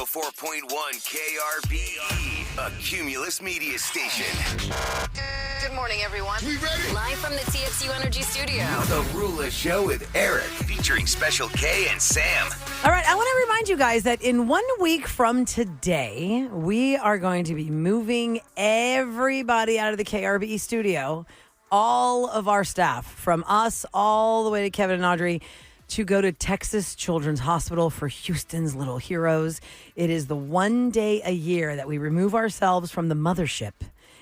104.1 KRBE, a Cumulus media station. Good morning, everyone. We ready? Live from the TXU Energy Studio. The Roula Show with Eric, featuring Special K and Sam. All right, I want to remind you guys that in 1 week from today, we are going to be moving everybody out of the KRBE studio, all of our staff, from us all the way to Kevin and Audrey, to go to Texas Children's Hospital for Houston's Little Heroes. It is the one day a year that we remove ourselves from the mothership,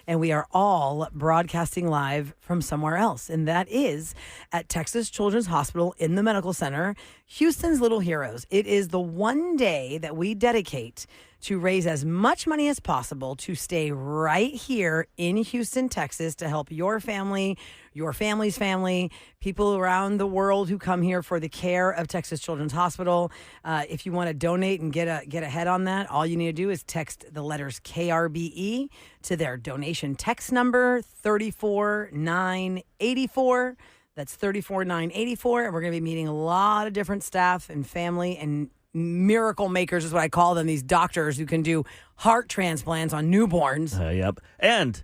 and we are all broadcasting live from somewhere else. And that is at Texas Children's Hospital in the Medical Center, Houston's Little Heroes. It is the one day that we dedicate to raise as much money as possible to stay right here in Houston, Texas, to help your family, your family's family, people around the world who come here for the care of Texas Children's Hospital. If you want to donate and get ahead on that, all you need to do is text the letters KRBE to their donation text number 34984. That's 34984, and we're going to be meeting a lot of different staff and family and miracle makers is what I call them, these doctors who can do heart transplants on newborns. Yep. And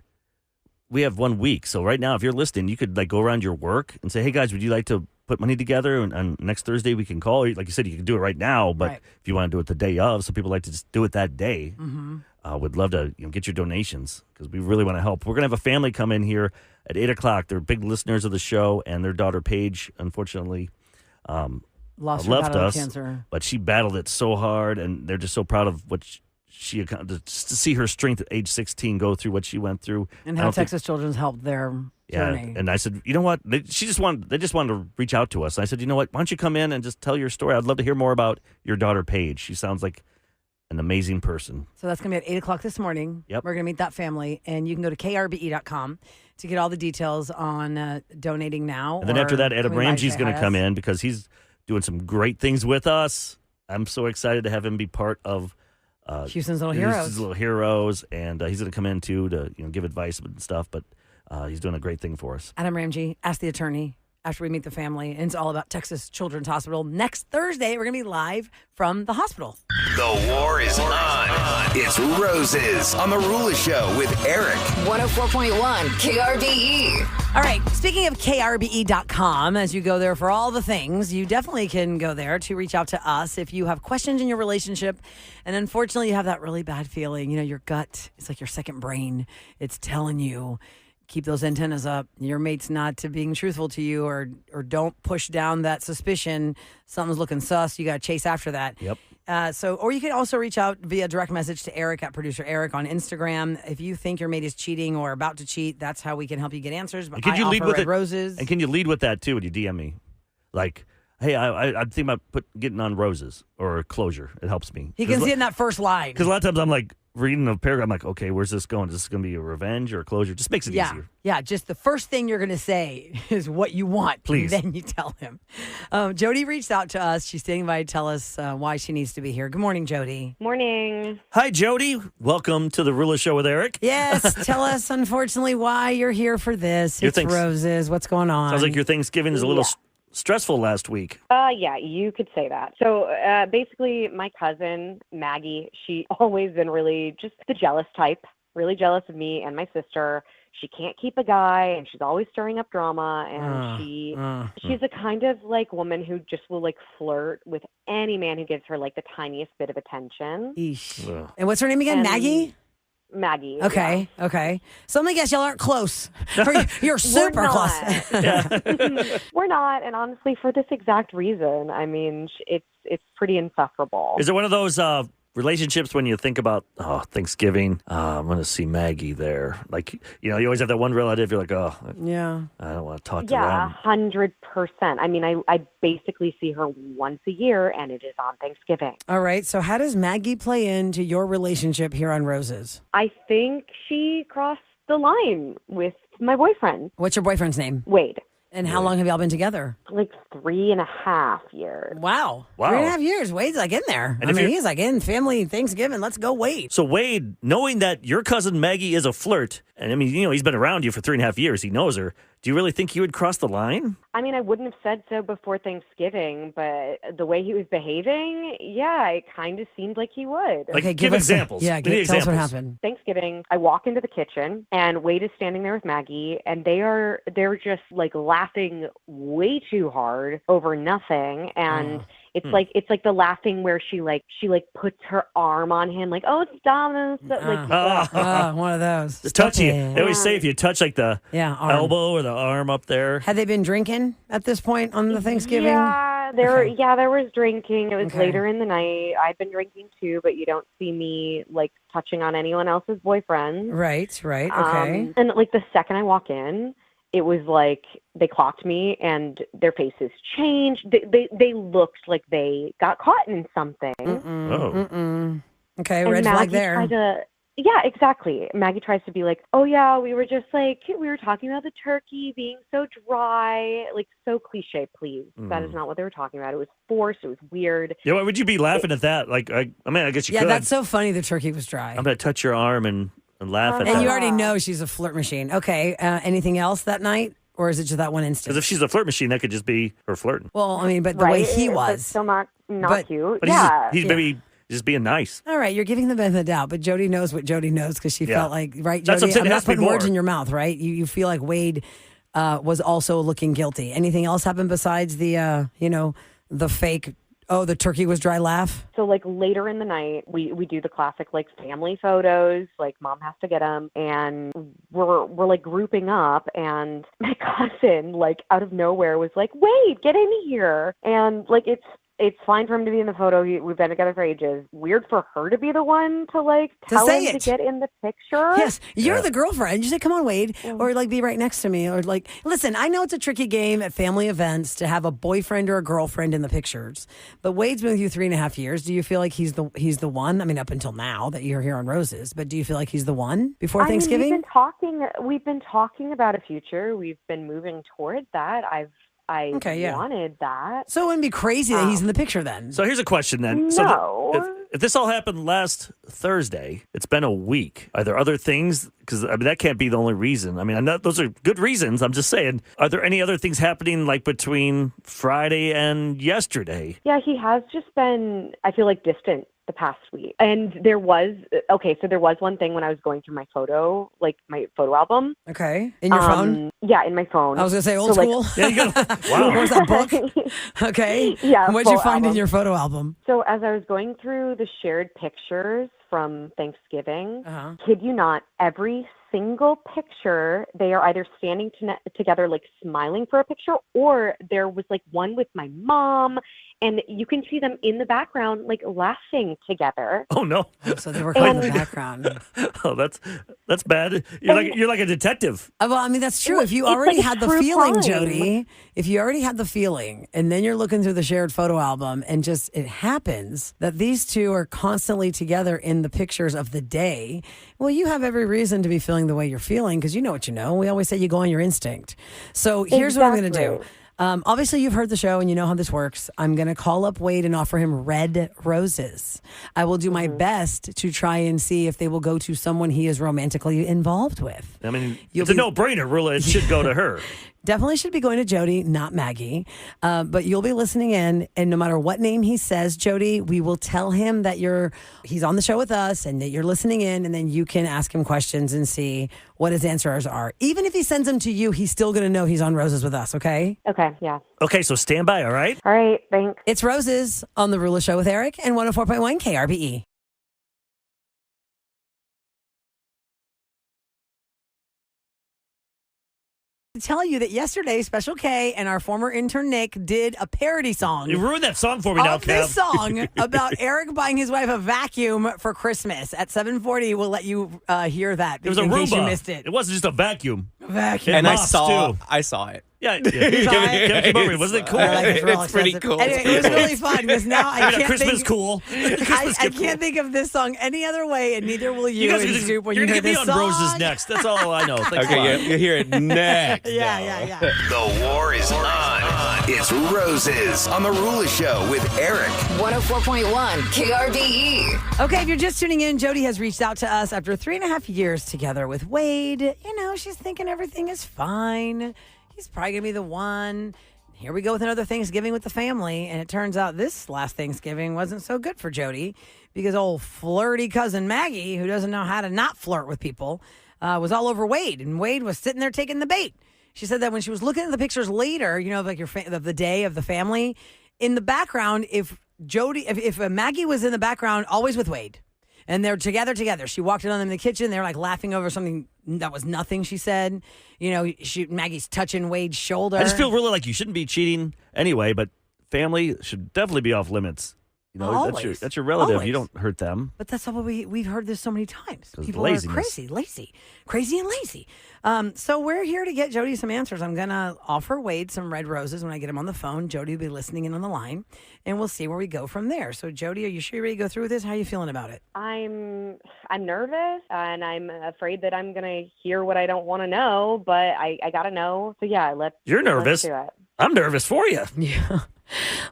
we have 1 week. So right now, if you're listening, you could go around your work and say, hey, guys, would you like to put money together? And next Thursday we can call. Like you said, you can do it right now. But if you want to do it the day of, some people like to just do it that day. Would love to get your donations because we really want to help. We're going to have a family come in here at 8 o'clock. They're big listeners of the show, and their daughter, Paige, unfortunately, left us, cancer. But she battled it so hard, and they're just so proud of what she accomplished. Just to see her strength at age 16 go through what she went through, and how Texas Children's helped their journey. And I said, you know what? They just wanted to reach out to us. And I said, you know what? Why don't you come in and just tell your story? I'd love to hear more about your daughter, Paige. She sounds like an amazing person. So that's going to be at 8 o'clock this morning. Yep. We're going to meet that family, and you can go to krbe.com to get all the details on donating now. And then after that, Adam Ramsey's going to come in because he's doing some great things with us. I'm so excited to have him be part of Houston's Little Heroes, and he's going to come in too to give advice and stuff. But he's doing a great thing for us. Adam Ramsey, Ask the Attorney. After we meet the family, and it's all about Texas Children's Hospital. Next Thursday, we're going to be live from the hospital. The war is on. It's Roses on the Roula Show with Eric. 104.1 KRBE. All right, speaking of krbe.com, as you go there for all the things, you definitely can go there to reach out to us if you have questions in your relationship. And unfortunately, you have that really bad feeling. Your gut, it's like your second brain. It's telling you, keep those antennas up. Your mate's not to being truthful to you, or don't push down that suspicion. Something's looking sus. You got to chase after that. Yep. Or you can also reach out via direct message to Eric at Producer Eric on Instagram. If you think your mate is cheating or about to cheat, that's how we can help you get answers. But can you lead with roses. And can you lead with that too when you DM me? Like, hey, I think about getting on roses or closure. It helps me. He can see in that first line. Because a lot of times I'm like, reading a paragraph, I'm like, okay, where's this going? Is this going to be a revenge or a closure? Just makes it easier. Yeah, just the first thing you're going to say is what you want. Please. Then you tell him. Jodi reached out to us. She's standing by to tell us why she needs to be here. Good morning, Jodi. Morning. Hi, Jodi. Welcome to the Roula Show with Eric. Yes, tell us, unfortunately, why you're here for this. It's Roses. What's going on? Sounds like your Thanksgiving is a little stressful last week. Yeah, you could say that. So basically, my cousin, Maggie, she always been really just the jealous type, really jealous of me and my sister. She can't keep a guy, and she's always stirring up drama, and she's a kind of woman who just will flirt with any man who gives her the tiniest bit of attention. Eesh. And what's her name again? Maggie? Maggie. Okay, yeah. Okay. So let me guess, y'all aren't close. You're super close. We're not, and honestly, for this exact reason, I mean, it's pretty insufferable. Is it one of those relationships when you think about, Thanksgiving, I'm going to see Maggie there. You always have that one relative, you're like, I don't want to talk to them. Yeah, 100%. I mean, I basically see her once a year, and it is on Thanksgiving. All right, so how does Maggie play into your relationship here on Roses? I think she crossed the line with my boyfriend. What's your boyfriend's name? Wade. And how long have y'all been together? 3.5 years. Wow. 3.5 years. Wade's in there. And he's in family Thanksgiving. Let's go, Wade. So Wade, knowing that your cousin Maggie is a flirt, and he's been around you for 3.5 years, he knows her. Do you really think he would cross the line? I mean, I wouldn't have said so before Thanksgiving, but the way he was behaving, yeah, it kind of seemed like he would. Like, Okay, give examples. Yeah, Give me tell us what examples. happened. Thanksgiving, I walk into the kitchen and Wade is standing there with Maggie, and they're just like laughing way too hard over nothing, and it's like the laughing where she puts her arm on him, like, oh, stop it, One of those. It's touchy. They always say if you touch like the arm. elbow or the arm up there. Had they been drinking at this point on the Thanksgiving? Yeah, there was drinking. It was later in the night. I'd been drinking too, but you don't see me like touching on anyone else's boyfriend. Right. Okay. And like the second I walk in, it was like they clocked me and their faces changed. They looked like they got caught in something. Okay, and red flag there. Yeah, exactly. Maggie tries to be like, oh, yeah, we were talking about the turkey being so dry, like so cliche, please. That is not what they were talking about. It was forced. It was weird. Yeah, why would you be laughing at that? Like, I guess you could. Yeah, that's so funny the turkey was dry. I'm going to touch your arm and laugh at that. And you already know she's a flirt machine. Okay, anything else that night? Or is it just that one instance? Because if she's a flirt machine, that could just be her flirting. Well, I mean, but the way he was. But still not cute. But yeah. he's maybe just being nice. All right, you're giving the benefit of the doubt, but Jodi knows what Jodi knows because she felt like, right, That's Jodi? what I'm saying, I'm it not has to be putting words more. in your mouth, right? You feel like Wade was also looking guilty. Anything else happened besides the, the fake, oh, the turkey was dry laugh? So like later in the night, we do the classic like family photos, like mom has to get them, and we're like grouping up, and my cousin like out of nowhere was like, Wade, get in here, and like it's fine for him to be in the photo. We've been together for ages. Weird for her to be the one to like tell him to get in the picture. Yes, you're the girlfriend. You say, come on, Wade, or like be right next to me, or like, listen, I know it's a tricky game at family events to have a boyfriend or a girlfriend in the pictures, but Wade's been with you 3.5 years. Do you feel like he's the one? I mean, up until now that you're here on Roses, but do you feel like he's the one before Thanksgiving? We've been talking about a future. We've been moving toward that. I wanted that. So it wouldn't be crazy that he's in the picture then. So here's a question then. No. So if this all happened last Thursday, it's been a week. Are there other things? Because I mean, that can't be the only reason. I mean, I know those are good reasons. I'm just saying, are there any other things happening like between Friday and yesterday? Yeah, he has just been, I feel like, distant the past week. And there was one thing when I was going through my photo album. Okay. In your phone? Yeah, in my phone. I was going to say old school. There you go. Wow. Where's that book? Okay. Yeah. What'd you find in your photo album? So as I was going through the shared pictures from Thanksgiving, kid you not, every single picture, they are either standing together, like smiling for a picture, or there was like one with my mom, and you can see them in the background, like laughing together. Oh no! So they were in the background. Oh, that's bad. You're like a detective. Well, I mean, that's true. If you already had the feeling, crime. Jodi, if you already had the feeling, and then you're looking through the shared photo album, and just it happens that these two are constantly together in the pictures of the day, well, you have every reason to be feeling the way you're feeling because you know what you know. We always say you go on your instinct. So here's what I'm going to do. Obviously, you've heard the show and you know how this works. I'm going to call up Wade and offer him red roses. I will do my best to try and see if they will go to someone he is romantically involved with. I mean, it's a no-brainer, Roula. It should go to her. Definitely should be going to Jodi, not Maggie. But you'll be listening in, and no matter what name he says, Jodi, we will tell him that he's on the show with us and that you're listening in, and then you can ask him questions and see what his answers are. Even if he sends them to you, he's still going to know he's on Roses with us, okay? Okay, yeah. Okay, so stand by, all right? All right, thanks. It's Roses on The Roula Show with Eric and 104.1 KRBE. To tell you that yesterday, Special K and our former intern Nick did a parody song. You ruined that song for me now, Kev. Kev. This song about Eric buying his wife a vacuum for Christmas. At 7:40, we'll let you hear that. It was a in case you Roomba. missed it. It wasn't just a vacuum. Vacuum. And mops, I saw it. Yeah. it? Wasn't it cool? I like it. Real It's pretty expensive. cool. Anyway, it was really fun because now I can't Christmas think, cool. I can't think of this song any other way, and neither will you. You guys in are just, Scoop when you're you going hear to get this me on song. Roses next. That's all I know. Thanks a Okay, lot. you hear it next. Yeah. The war is on. It's Roses on the Roula Show with Eric. 104.1 KRBE. Okay, if you're just tuning in, Jodi has reached out to us after 3.5 years together with Wade. You know, she's thinking everything is fine. He's probably going to be the one. Here we go with another Thanksgiving with the family. And it turns out this last Thanksgiving wasn't so good for Jodi because old flirty cousin Maggie, who doesn't know how to not flirt with people, was all over Wade. And Wade was sitting there taking the bait. She said that when she was looking at the pictures later, you know, like of the day of the family, in the background, if Maggie was in the background, always with Wade, and they're together. She walked in on them in the kitchen. They're like laughing over something that was nothing. She said, you know, Maggie's touching Wade's shoulder. I just feel really like you shouldn't be cheating anyway, but family should definitely be off limits. You know, that's your relative. Always. You don't hurt them. But that's not what we've heard this so many times. People laziness. are crazy and lazy. So we're here to get Jodi some answers. I'm going to offer Wade some red roses when I get him on the phone. Jodi will be listening in on the line, and we'll see where we go from there. So, Jodi, are you sure you're ready to go through with this? How are you feeling about it? I'm nervous, and I'm afraid that I'm going to hear what I don't want to know, but I got to know. So, yeah, You're nervous. Let's do it. I'm nervous for you. Yeah.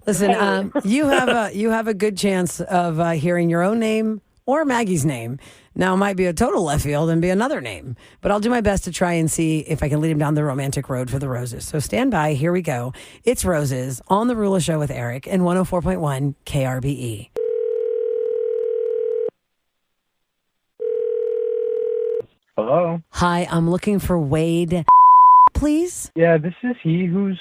Listen, you have a good chance of hearing your own name or Maggie's name. Now, it might be a total left field and be another name, but I'll do my best to try and see if I can lead him down the romantic road for the roses. So stand by. Here we go. It's Roses on the Roula Show with Eric and 104.1 KRBE. Hello? Hi, I'm looking for Wade, please. Yeah, this is he. Who's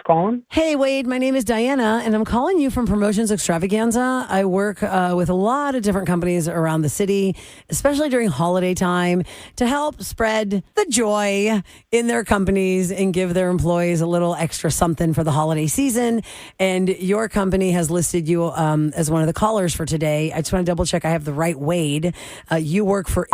calling? Hey, Wade, my name is Diana, and I'm calling you from Promotions Extravaganza. I work with a lot of different companies around the city, especially during holiday time, to help spread the joy in their companies and give their employees a little extra something for the holiday season. And your company has listed you as one of the callers for today. I just want to double check I have the right Wade. You work for...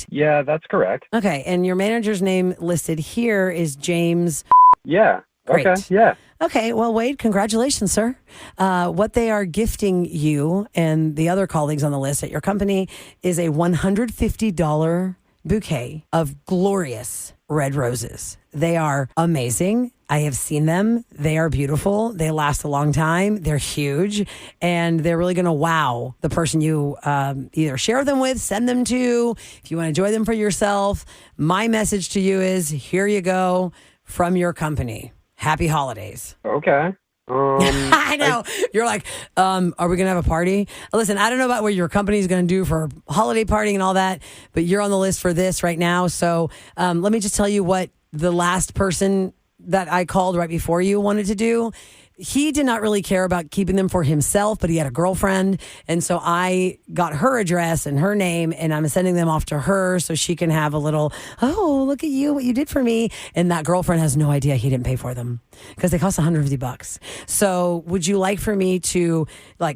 Yeah, that's correct. Okay, and your manager's name listed here is James... Yeah. Great. Okay, yeah. Okay, well, Wade, congratulations, sir. What they are gifting you and the other colleagues on the list at your company is a $150 bouquet of glorious red roses. They are amazing. I have seen them. They are beautiful. They last a long time. They're huge. And they're really going to wow the person you either share them with, send them to. If you want to enjoy them for yourself, my message to you is, here you go from your company. Happy holidays. Okay. I know. You're like, are we going to have a party? Listen, I don't know about what your company is going to do for holiday partying and all that, but you're on the list for this right now. So let me just tell you what the last person that I called right before you wanted to do. He did not really care about keeping them for himself, but he had a girlfriend. And so I got her address and her name, and I'm sending them off to her so she can have a little, oh, look at you, what you did for me. And that girlfriend has no idea he didn't pay for them because they cost $150. So would you like for me to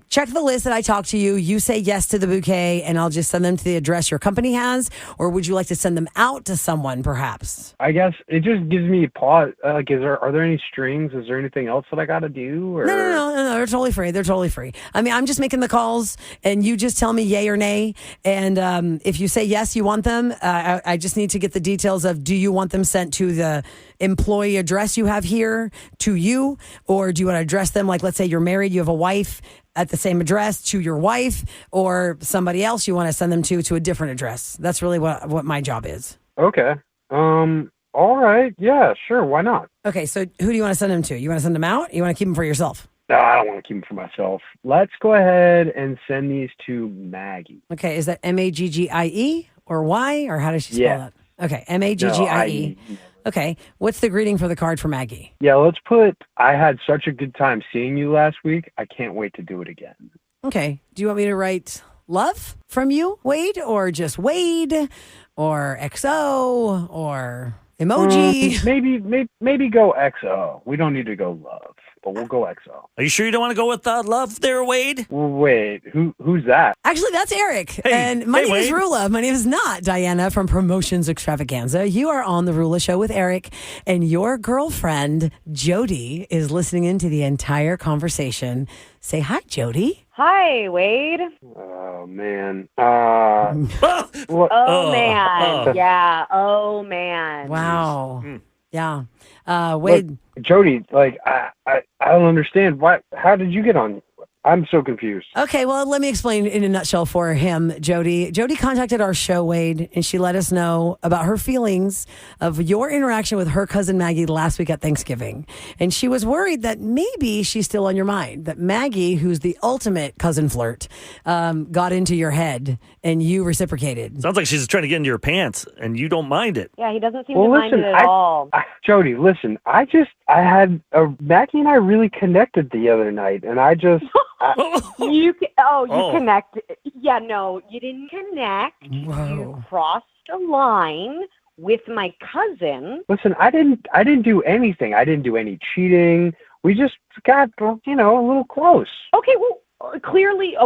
check the list that I talked to you? You say yes to the bouquet, and I'll just send them to the address your company has? Or would you like to send them out to someone perhaps? I guess it just gives me pause. Are there any strings? Is there anything else that I got to do? Or? No. They're totally free. I mean, I'm just making the calls, and you just tell me yay or nay. And if you say yes, you want them, I just need to get the details of, do you want them sent to the employee address you have here to you? Or do you want to address them, like, let's say you're married, you have a wife, at the same address to your wife, or somebody else you want to send them to a different address? That's really what my job is. Okay. All right. Yeah, sure. Why not? Okay, so who do you want to send them to? You want to send them out? You want to keep them for yourself? No, I don't want to keep them for myself. Let's go ahead and send these to Maggie. Okay, is that Maggie or Y, or how does she spell that? Okay, Maggie. No, Okay, what's the greeting for the card for Maggie? Yeah, let's put, I had such a good time seeing you last week. I can't wait to do it again. Okay, do you want me to write love from you, Wade, or just Wade, or XO, or emoji? Maybe go XO. We don't need to go love, but we'll go XO. Are you sure you don't want to go with love there, Wade? Well, wait, who's that? Actually, that's Eric. Hey, and my name is Wade. Roula. My name is not Diana from Promotions Extravaganza. You are on the Roula Show with Eric, and your girlfriend, Jodi, is listening into the entire conversation. Say hi, Jodi. Hi, Wade. Oh, man. Oh, man. Yeah. Oh, man. Wow. Yeah. Wade. Look, Jodi, like, I don't understand. How did you get on? I'm so confused. Okay, well, let me explain in a nutshell for him, Jodi. Jodi contacted our show, Wade, and she let us know about her feelings of your interaction with her cousin Maggie last week at Thanksgiving. And she was worried that maybe she's still on your mind, that Maggie, who's the ultimate cousin flirt, got into your head and you reciprocated. Sounds like she's trying to get into your pants and you don't mind it. Yeah, he doesn't seem to mind it at all. Jodi, listen, Maggie and I really connected the other night, and I just... You connect. Yeah, no, you didn't connect. Whoa. You crossed a line with my cousin. Listen, I didn't do anything. I didn't do any cheating. We just got, a little close. Okay, well, clearly,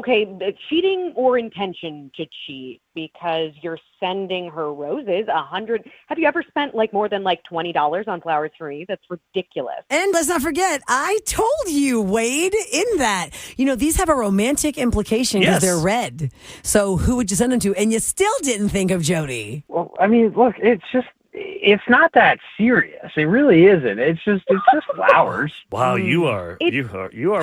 cheating or intention to cheat, because you're sending her roses. 100. Have you ever spent more than $20 on flowers for me? That's ridiculous. And let's not forget, I told you, Wade, in that, these have a romantic implication because they're red. So who would you send them to? And you still didn't think of Jodi. Well, I mean, look, it's not that serious. It really isn't. It's just flowers. Wow, you are.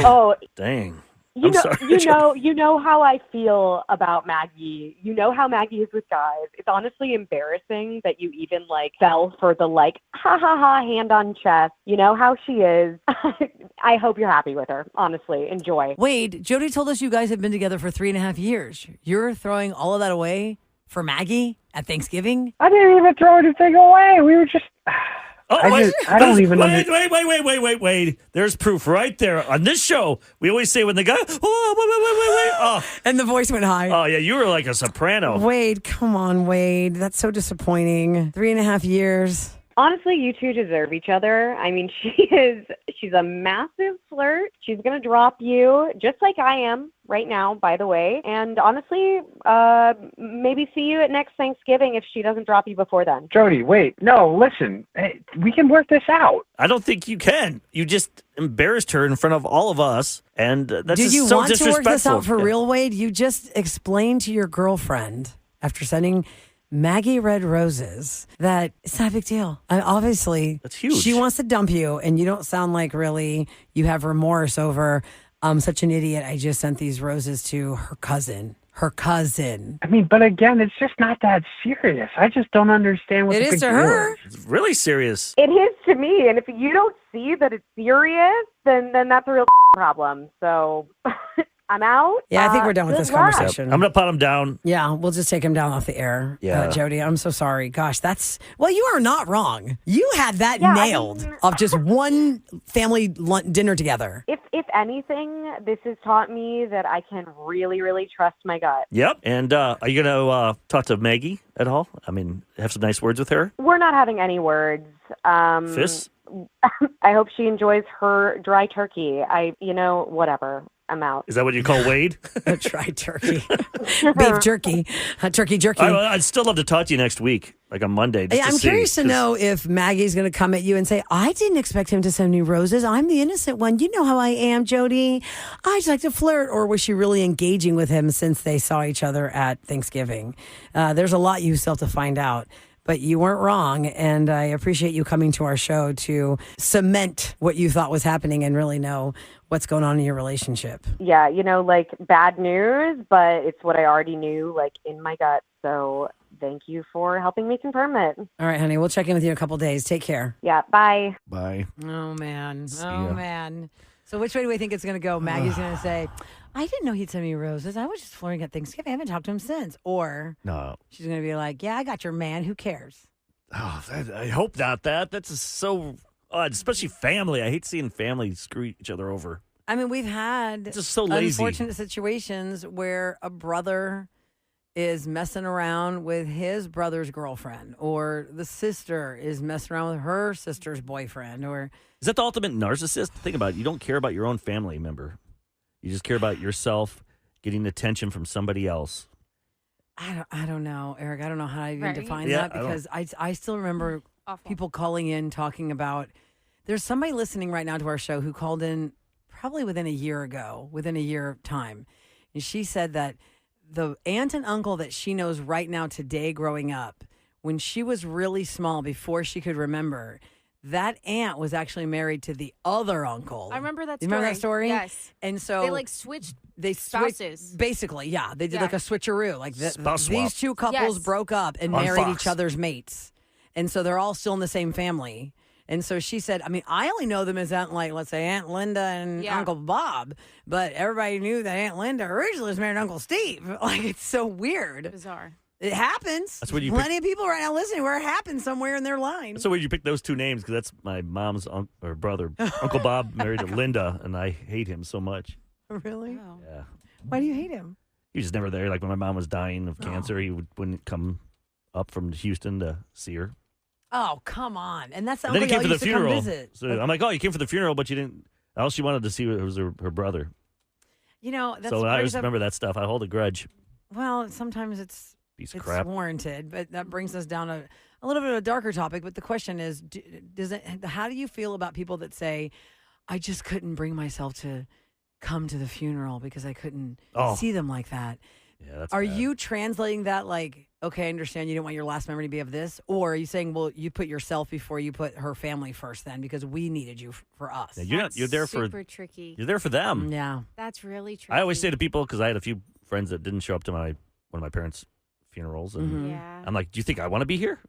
Oh, dang. You know how I feel about Maggie. You know how Maggie is with guys. It's honestly embarrassing that you even fell for the ha ha ha hand on chest. You know how she is. I hope you're happy with her. Honestly, enjoy. Wade, Jodi told us you guys have been together for 3.5 years. You're throwing all of that away for Maggie at Thanksgiving? I didn't even throw anything away. We were just... I don't even understand. Wait. There's proof right there. On this show, we always say when the guy, wait. Oh. And the voice went high. Oh, yeah, you were like a soprano. Wade, come on, Wade. That's so disappointing. 3.5 years. Honestly, you two deserve each other. I mean, she's a massive flirt. She's going to drop you just like I am right now, by the way. And honestly, maybe see you at next Thanksgiving if she doesn't drop you before then. Jodi, wait. No, listen. Hey, we can work this out. I don't think you can. You just embarrassed her in front of all of us. And that's Did you so want to disrespectful. work this out for real, Wade? You just explained to your girlfriend after sending Maggie red roses that it's not a big deal. And obviously, that's huge. She wants to dump you, and you don't sound like really you have remorse over such an idiot. I just sent these roses to her cousin. I mean, but again, it's just not that serious. I just don't understand what it is to her. It's really serious. It is to me, and if you don't see that it's serious, then that's a real problem. So I'm out. Yeah, I think we're done with this conversation. I'm going to pot him down. Yeah, we'll just take him down off the air. Yeah. Jodi, I'm so sorry. Gosh, you are not wrong. You had that nailed of just one family dinner together. If anything, this has taught me that I can really, really trust my gut. Yep. And are you going to talk to Maggie at all? I mean, have some nice words with her? We're not having any words. Fists? I hope she enjoys her dry turkey. Whatever. I'm out. Is that what you call Wade? Dry turkey. Beef jerky. Turkey jerky. I'd still love to talk to you next week, like on Monday. I'm curious to know if Maggie's going to come at you and say, I didn't expect him to send me roses. I'm the innocent one. You know how I am, Jodi. I just like to flirt. Or was she really engaging with him since they saw each other at Thanksgiving? There's a lot you still have to find out. But you weren't wrong, and I appreciate you coming to our show to cement what you thought was happening and really know what's going on in your relationship. Yeah, bad news, but it's what I already knew, in my gut. So thank you for helping me confirm it. All right, honey, we'll check in with you in a couple days. Take care. Yeah, bye. Bye. Oh, man. Man. So which way do we think it's going to go? Maggie's going to say, I didn't know he'd send me roses. I was just flirting at Thanksgiving. I haven't talked to him since. Or no, she's going to be like, yeah, I got your man. Who cares? Oh, I hope not that. That's so odd, especially family. I hate seeing family screw each other over. I mean, we've had just so lazy. Unfortunate situations where a brother is messing around with his brother's girlfriend, or the sister is messing around with her sister's boyfriend. Or is that the ultimate narcissist? Think about it. You don't care about your own family member. You just care about yourself getting attention from somebody else. I don't know, Eric. I don't know how I even define that, because I still remember people calling in talking about, there's somebody listening right now to our show who called in probably within a year time. And she said that the aunt and uncle that she knows right now today growing up, when she was really small, before she could remember, that aunt was actually married to the other uncle. I remember that story. You remember that story? Yes. And so They switched spouses. Basically, yeah. They did like a switcheroo. Like Spouse swap. these two couples broke up and On married Fox. each other's mates. And so they're all still in the same family. And so she said, I mean, I only know them as let's say Aunt Linda and Uncle Bob, but everybody knew that Aunt Linda originally was married to Uncle Steve. Like, it's so weird. Bizarre. It happens. That's what you Plenty of people right now listening where it happens somewhere in their line. So when you pick those two names, because that's my mom's or brother, Uncle Bob married to Linda, and I hate him so much. Really? Oh. Yeah. Why do you hate him? He was just never there. Like when my mom was dying of cancer, he wouldn't come up from Houston to see her. Oh, come on. And that's the And then uncle he came y'all for the used to come funeral. visit. So I'm like, oh, you came for the funeral, but you didn't. All she wanted to see was her brother. You know, that's So I always remember that stuff. I hold a grudge. Well, sometimes it's crap. warranted, but that brings us down a little bit of a darker topic. But the question is, how do you feel about people that say, I just couldn't bring myself to come to the funeral because I couldn't see them like that? Yeah, that's Are bad. you translating that like, okay, I understand you didn't want your last memory to be of this? Or are you saying, well, you put yourself before you put her family first then because we needed you for us? Yeah, you're there for super tricky. You're there for them. Yeah. That's really tricky. I always say to people, because I had a few friends that didn't show up to one of my parents' funerals, and Yeah. I'm like, do you think I want to be here?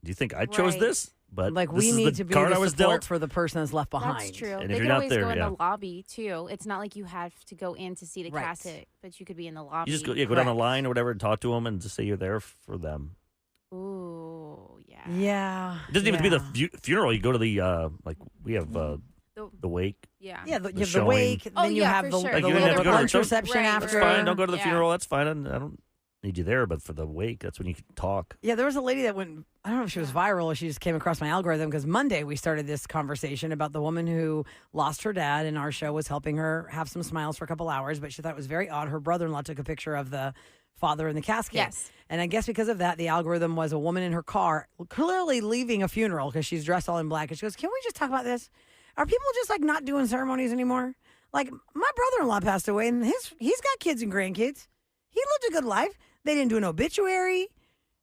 Do you think I chose Right. this? But Like, this we is need the to be card the I was support dealt. for the person that's left behind. That's true. And if They you're could not always there, go in yeah. the lobby, too. It's not like you have to go in to see the Right. casket, but you could be in the lobby. You just go down the Correct. line or whatever and talk to them and just say you're there for them. Ooh, yeah. Yeah. It doesn't even have to be the funeral. You go to the we have the wake. Yeah. Yeah, you have the showing. wake, Oh, then you yeah, have for the, sure. the Like, you didn't have to little go to lunch the- reception Right, after. That's fine. Don't go to the Yeah. funeral. That's fine. I don't need you there. But for the wake, that's when you can talk. Yeah, there was a lady that went, I don't know if she was viral or she just came across my algorithm because Monday we started this conversation about the woman who lost her dad and our show was helping her have some smiles for a couple hours, but she thought it was very odd. Her brother-in-law took a picture of the father in the casket. Yes. And I guess because of that, the algorithm was a woman in her car clearly leaving a funeral because she's dressed all in black. And she goes, can we just talk about this? Are people just like not doing ceremonies anymore? Like my brother-in-law passed away and he's got kids and grandkids. He lived a good life. They didn't do an obituary.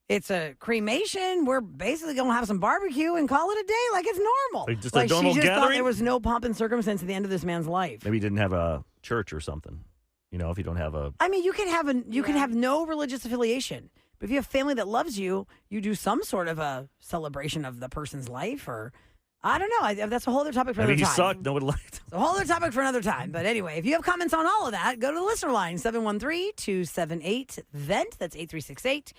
It's a cremation. We're basically going to have some barbecue and call it a day like it's normal. Like just a normal she just thought gathering? there was no pomp and circumstance at the end of this man's life. Maybe you didn't have a church or something. You know, if you don't have a. I mean, you can have no religious affiliation. But if you have family that loves you, you do some sort of a celebration of the person's life or I don't know. That's a whole other topic for Maybe another he time. sucked. No one liked. It's a whole other topic for another time. But anyway, if you have comments on all of that, go to the listener line, 713-278-VENT. That's 8368.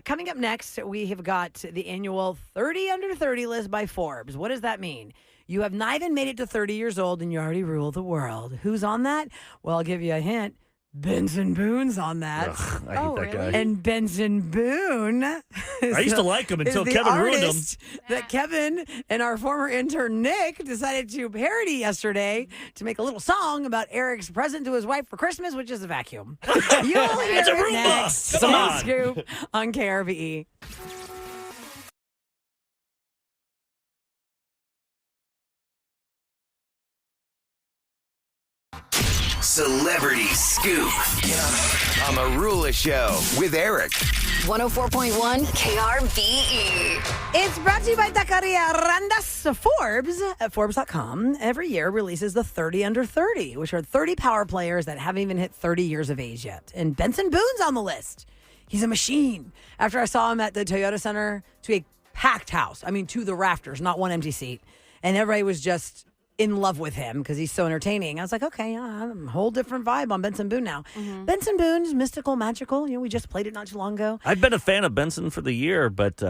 Coming up next, we have got the annual 30 under 30 list by Forbes. What does that mean? You have not even made it to 30 years old and you already rule the world. Who's on that? Well, I'll give you a hint. Benson Boone's on that. Ugh, I hate that guy. And Benson Boone. I used to like him until is the Kevin ruined him. artist that Kevin and our former intern Nick decided to parody yesterday to make a little song about Eric's present to his wife for Christmas, which is a vacuum. You'll hear It's a it Roomba. next. Come on on. Scoop on KRVE. Celebrity Scoop on the Roula Show with Eric. 104.1 KRBE. It's brought to you by Taqueria Randas. Forbes at Forbes.com every year releases the 30 under 30, which are 30 power players that haven't even hit 30 years of age yet. And Benson Boone's on the list. He's a machine. After I saw him at the Toyota Center, to a packed house. I mean, to the rafters, not one empty seat. And everybody was just in love with him because he's so entertaining. I was like, okay, a whole different vibe on Benson Boone now. Mm-hmm. Benson Boone's mystical, magical. You know, we just played it not too long ago. I've been a fan of Benson for the year, but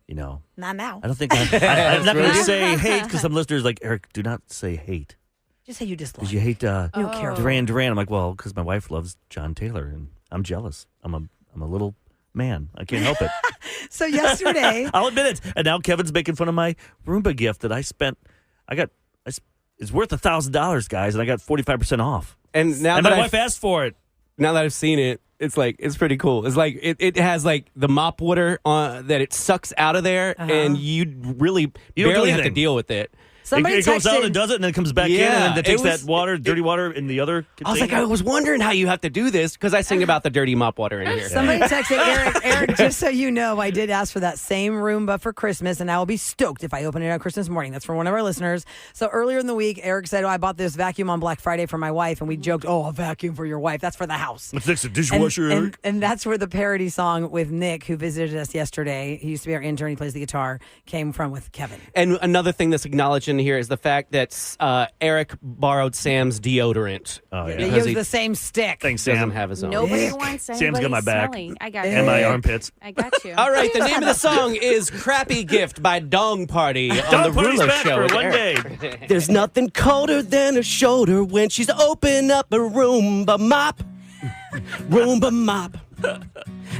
you know, Not now. I don't think I'm not going to say hate because some listeners are like, Eric, do not say hate. Just say you dislike. Because you hate You don't care. Duran Duran. I'm like, well, because my wife loves John Taylor, and I'm jealous. I'm a little man. I can't help it. So yesterday, I'll admit it. And now Kevin's making fun of my Roomba gift that I spent. It's worth $1,000, guys, and I got 45% off. And now And that my I've, wife asked for it. now that I've seen it, it's pretty cool. It's like it has like the mop water that it sucks out of there, and you really You don't do barely have to anything. deal with it. Somebody it goes out texted- and does it, and then it comes back in, and then it takes that water, dirty water, in the other container. I was like, I was wondering how you have to do this because I sing about the dirty mop water in here. Somebody texted Eric, just so you know, I did ask for that same Roomba for Christmas, and I will be stoked if I open it on Christmas morning. That's from one of our listeners. So earlier in the week, Eric said, I bought this vacuum on Black Friday for my wife, and we joked, a vacuum for your wife. That's for the house. What's next, a dishwasher, Eric? And that's where the parody song with Nick, who visited us yesterday, he used to be our intern, he plays the guitar, came from with Kevin. And another thing that's acknowledged in here is the fact that Eric borrowed Sam's deodorant. Oh, yeah. They Because use the same stick. Thanks, doesn't Sam. have his own. Nobody wants anybody Sam's got my back. smelling. I got you. And my armpits. I got you. All right, the name of the song is Crappy Gift by Dong Party on Dong the Party's Roula back Show. for with one Eric. day. There's nothing colder than a shoulder when she's open up a Roomba mop. Roomba mop.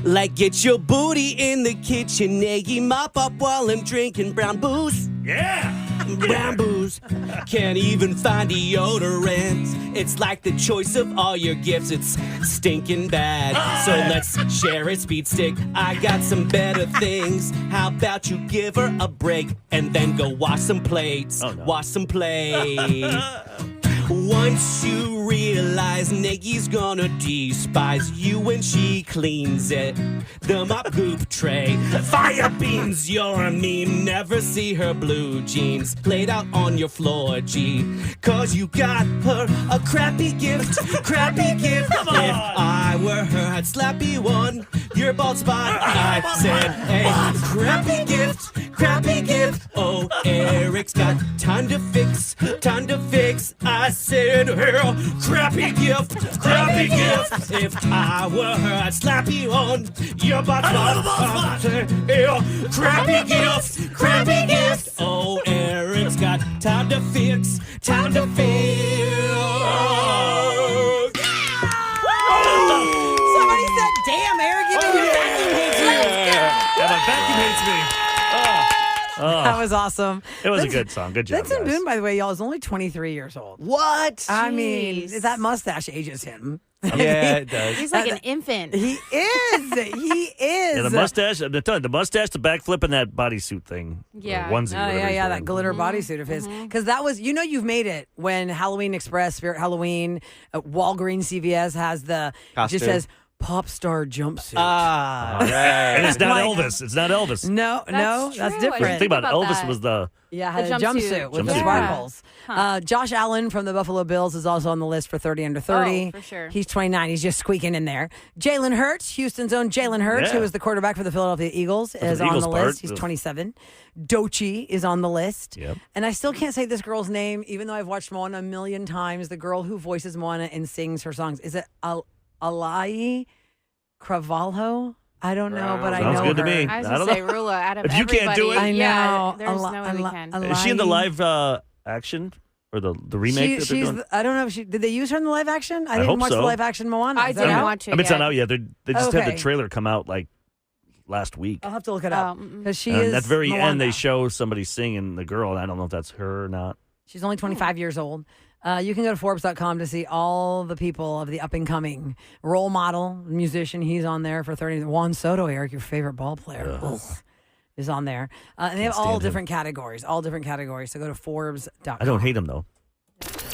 Like get your booty in the kitchen, Naggy, mop up while I'm drinking brown booze. Yeah. Brown booze. Can't even find deodorant. It's like the choice of all your gifts. It's stinking bad. So let's share a speed stick. I got some better things. How about you give her a break and then go wash some plates? Oh, no. Wash some plates. Once you realize Niggy's gonna despise you when she cleans it, the mop goop tray, fire beams, you're a meme. Never see her blue jeans laid out on your floor, G. Cause you got her a crappy gift, crappy gift. If I were her, I'd slap you on your bald spot. I said, hey, crappy gift, crappy gift. Oh, Eric's got time to fix, time to fix. I said, hell, crappy gift, crappy gift. If I were her, I'd slap you on your butt. I said, hell, crappy gift, crappy gift. Oh, Eric's got time to fix, time to fix. Somebody said, damn, Eric, you know your vacuum hates you. Yeah, my vacuum hates me. That was awesome. It was a good song. Good job, Vincent guys. Boone, by the way, y'all, is only 23 years old. What? I mean, Jeez. that mustache ages him. Yeah, it does. He's like an infant. He is. He is. Yeah, the mustache, the mustache, the backflip, and that bodysuit thing. Yeah. Or onesie, Oh, whatever yeah, he's that wearing. glitter bodysuit of his. Because that was, you've made it when Halloween Express, Spirit Halloween, Walgreens, CVS has it Costume. just says pop star jumpsuit. Ah, right. And it's not Like- Elvis. It's not Elvis. no, That's that's true. I different. Think about it. Think about Elvis that. was the. Yeah, had The a jumpsuit with the jumpsuit. sparkles. Yeah. Josh Allen from the Buffalo Bills is also on the list for 30 under 30. Oh, for sure. He's 29. He's just squeaking in there. Jalen Hurts, Houston's own Jalen Hurts, Yeah. who was the quarterback for the Philadelphia Eagles, is the on Eagles the part. list. He's 27. Doechii is on the list. Yep. And I still can't say this girl's name, even though I've watched Moana a million times. The girl who voices Moana and sings her songs. Is it Alai Cravalho? I don't know, but I Sounds know good to her. me. I was I going don't to say Roula out of If you can't do it- everybody. I Yeah, know. there's no way we can. Is she in the live action or the remake that they're she's. doing? I don't know if did they use her in the live action? I didn't hope watch the so. live action Moana. I Is that didn't out? watch it I mean, it's yet. not out yet. They just had Okay. the trailer come out like last week. I'll have to look it up Oh, because she And is. at the very Moana. end, they show somebody singing the girl, and I don't know if that's her or not. She's only 25 years old. You can go to Forbes.com to see all the people of the up and coming role model musician. He's on there for 30. Juan Soto, Eric, your favorite ball player, is on there. And they have all stand him. different categories. All different categories. So go to Forbes.com. I don't hate him though.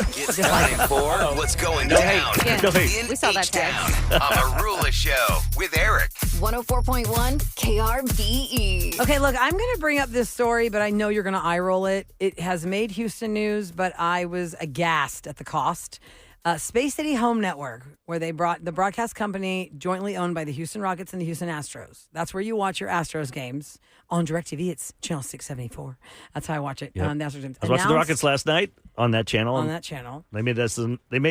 It's time for What's Going Down Yeah. No hate. in We saw that H-Town text. on the Roula Show with Eric. 104.1 KRBE. Okay, look, I'm going to bring up this story, but I know you're going to eye roll it. It has made Houston news, but I was aghast at the cost. Space City Home Network, where they brought the broadcast company jointly owned by the Houston Rockets and the Houston Astros. That's where you watch your Astros games on DirecTV. It's channel 674. That's how I watch it. Yep. On the Astros games. I was watching the Announced Rockets last night on that channel. on and that channel. They made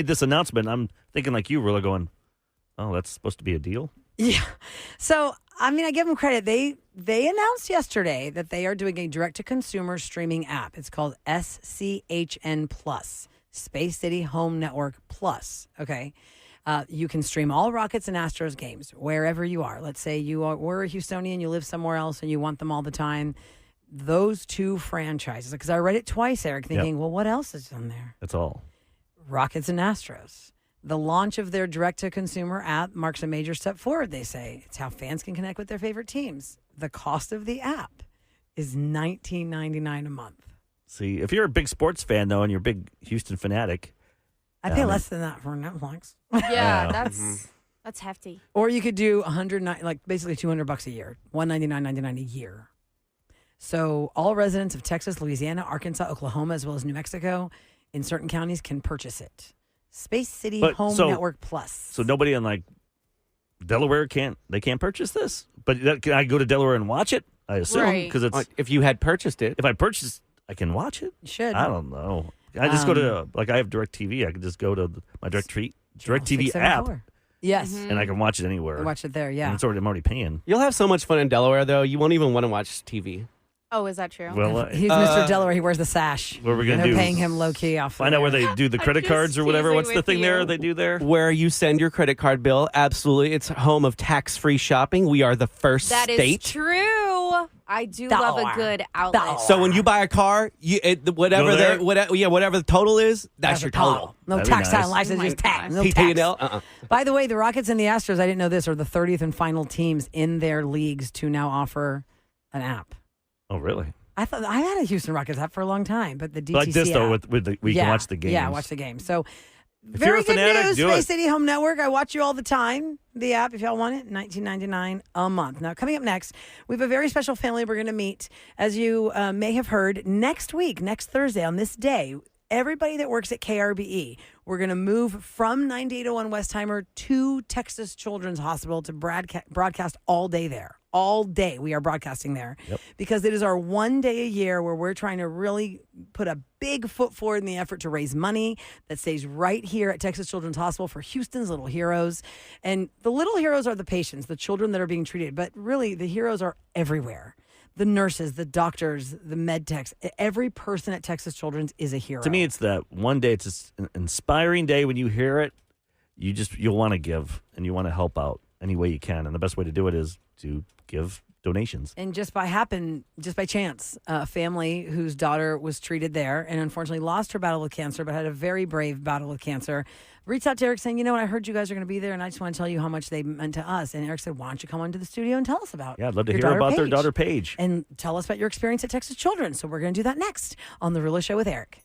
this announcement. I'm thinking like you, Rilla, going, "Oh, that's supposed to be a deal." Yeah. So, I mean, I give them credit. They announced yesterday that they are doing a direct-to-consumer streaming app. It's called SCHN Plus, Space City Home Network Plus. Okay. You can stream all Rockets and Astros games wherever you are. Let's say we're a Houstonian, you live somewhere else, and you want them all the time. Those two franchises, because I read it twice, Eric, thinking, well, what else is on there? That's all. Rockets and Astros. The launch of their direct-to-consumer app marks a major step forward, they say. It's how fans can connect with their favorite teams. The cost of the app is $19.99 a month. See, if you're a big sports fan, though, and you're a big Houston fanatic. I pay less than that for Netflix. Yeah, that's hefty. Or you could do basically $200 a year, $199.99 a year. So all residents of Texas, Louisiana, Arkansas, Oklahoma, as well as New Mexico, in certain counties can purchase it. Space City Home Network Plus. So nobody in Delaware can't purchase this? But can I go to Delaware and watch it? I assume because it's if you had purchased it. If I purchased, I can watch it. You should. I don't know. I just go to I have DirecTV. I can just go to my DirecTV app. Yes, and I can watch it anywhere. Watch it there. Yeah, I'm already paying. You'll have so much fun in Delaware, though. You won't even want to watch TV. Oh, is that true? Well, he's Mr. Delaware. He wears the sash. What are we gonna do? do? They're paying him low key off. Find out where they do the credit cards or whatever. What's the thing there they do there? Where you send your credit card bill. Absolutely, it's home of tax-free shopping. We are the first That state. is true. I do love a good outlet. So when you buy a car, whatever the total is, that's your total. No tax time license, just tax. No tax. By the way, the Rockets and the Astros, I didn't know this, are the 30th and final teams in their leagues to now offer an app. Oh, really? I thought I had a Houston Rockets app for a long time, but the DTC like this app, though, we can watch the games. Yeah, watch the game. So if very you're a good fanatic, news, do Space it. City Home Network. I watch you all the time. The app, if y'all want it, $19.99 a month. Now, coming up next, we have a very special family we're going to meet. As you may have heard, next week, next Thursday, on this day, everybody that works at KRBE, we're going to move from 9801 Westheimer to Texas Children's Hospital to broadcast all day there. All day we are broadcasting there because it is our one day a year where we're trying to really put a big foot forward in the effort to raise money that stays right here at Texas Children's Hospital for Houston's little heroes. And the little heroes are the patients, the children that are being treated, but really the heroes are everywhere. The nurses, the doctors, the med techs, every person at Texas Children's is a hero. To me, it's that one day. It's an inspiring day. When you hear it, you'll want to give and you want to help out any way you can. And the best way to do it is to give donations. And just by chance, a family whose daughter was treated there and unfortunately lost her battle with cancer, but had a very brave battle with cancer, reached out to Eric saying, you know what, I heard you guys are going to be there and I just want to tell you how much they meant to us. And Eric said, why don't you come onto the studio and tell us about Yeah, I'd love to your hear about Paige. their daughter, Paige. And tell us about your experience at Texas Children's. So we're going to do that next on The Roula Show with Eric.